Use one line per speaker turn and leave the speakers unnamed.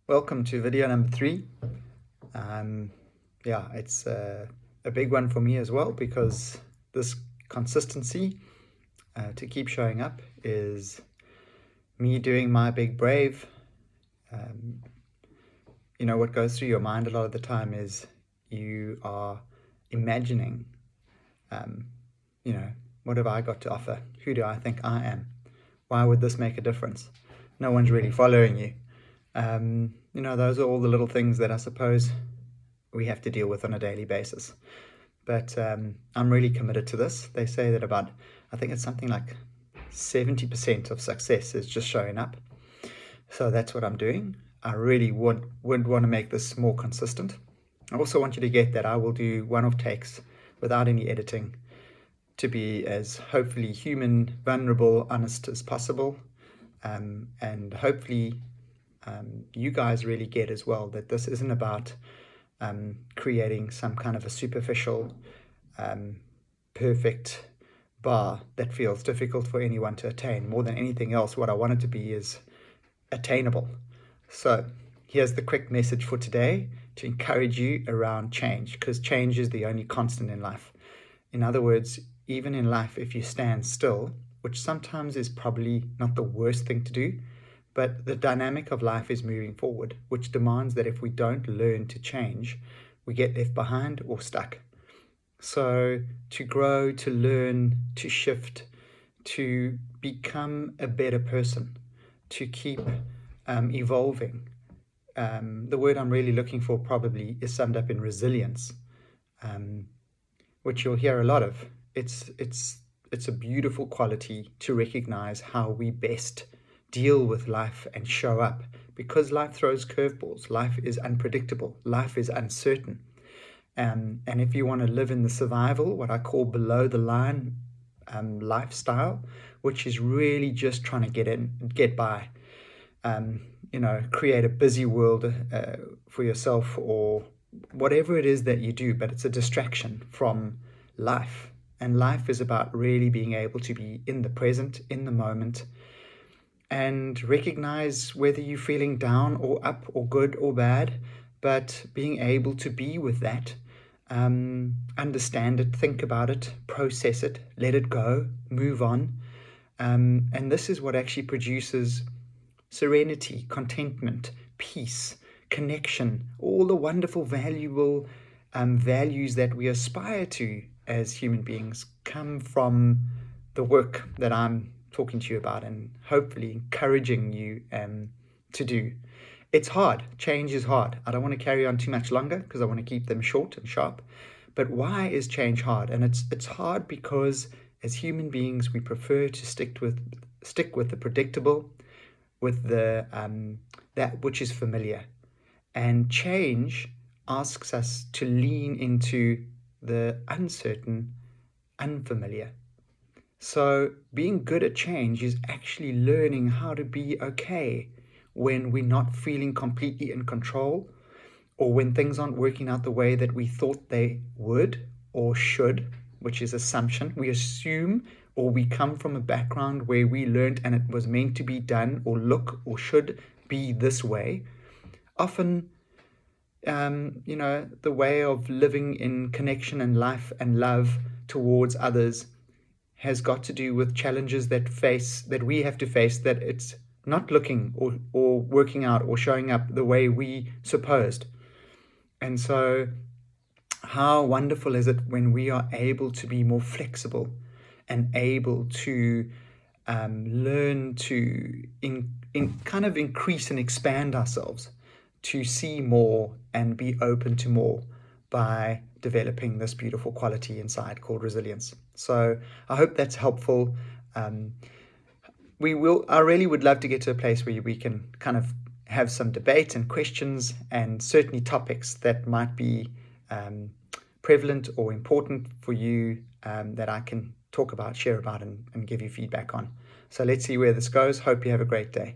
Welcome to video number 3. Yeah, it's a big one for me as well, because this consistency to keep showing up is me doing my big brave. What goes through your mind a lot of the time is you are imagining, what have I got to offer? Who do I think I am? Why would this make a difference? No one's really following you. Those are all the little things that I suppose we have to deal with on a daily basis. But I'm really committed to this. They say that I think it's something like 70% of success is just showing up. So that's what I'm doing. I really would want to make this more consistent. I also want you to get that I will do one-off takes without any editing to be as hopefully human, vulnerable, honest as possible. And hopefully you guys really get as well that this isn't about creating some kind of a superficial, perfect bar that feels difficult for anyone to attain. More than anything else, what I want it to be is attainable. So here's the quick message for today to encourage you around change, because change is the only constant in life. In other words, even in life, if you stand still, which sometimes is probably not the worst thing to do, but the dynamic of life is moving forward, which demands that if we don't learn to change, we get left behind or stuck. So to grow, to learn, to shift, to become a better person, to keep evolving. The word I'm really looking for probably is summed up in resilience, which you'll hear a lot of. It's a beautiful quality to recognize how we best deal with life and show up, because life throws curveballs. Life is unpredictable. Life is uncertain. And if you want to live in the survival, what I call below the line lifestyle, which is really just trying to get by, create a busy world for yourself or whatever it is that you do, but it's a distraction from life. And life is about really being able to be in the present, in the moment, and recognize whether you're feeling down or up or good or bad, but being able to be with that, understand it, think about it, process it, let it go, move on. And this is what actually produces serenity, contentment, peace, connection, all the wonderful, valuable values that we aspire to as human beings come from the work that I'm talking to you about and hopefully encouraging you to do. It's hard. Change is hard. I don't want to carry on too much longer because I want to keep them short and sharp. But why is change hard? And it's hard because as human beings, we prefer to stick with the predictable, with the that which is familiar. And change asks us to lean into the uncertain, unfamiliar. So being good at change is actually learning how to be okay when we're not feeling completely in control, or when things aren't working out the way that we thought they would or should, which is assumption. We assume, or we come from a background where we learned and it was meant to be done or look or should be this way. Often, the way of living in connection and life and love towards others has got to do with challenges that we have to face, that it's not looking or working out or showing up the way we supposed. And so how wonderful is it when we are able to be more flexible and able to learn to kind of increase and expand ourselves to see more and be open to more by developing this beautiful quality inside called resilience. So I hope that's helpful. I really would love to get to a place where we can kind of have some debate and questions, and certainly topics that might be prevalent or important for you that I can talk about, share about, and give you feedback on. So let's see where this goes. Hope you have a great day.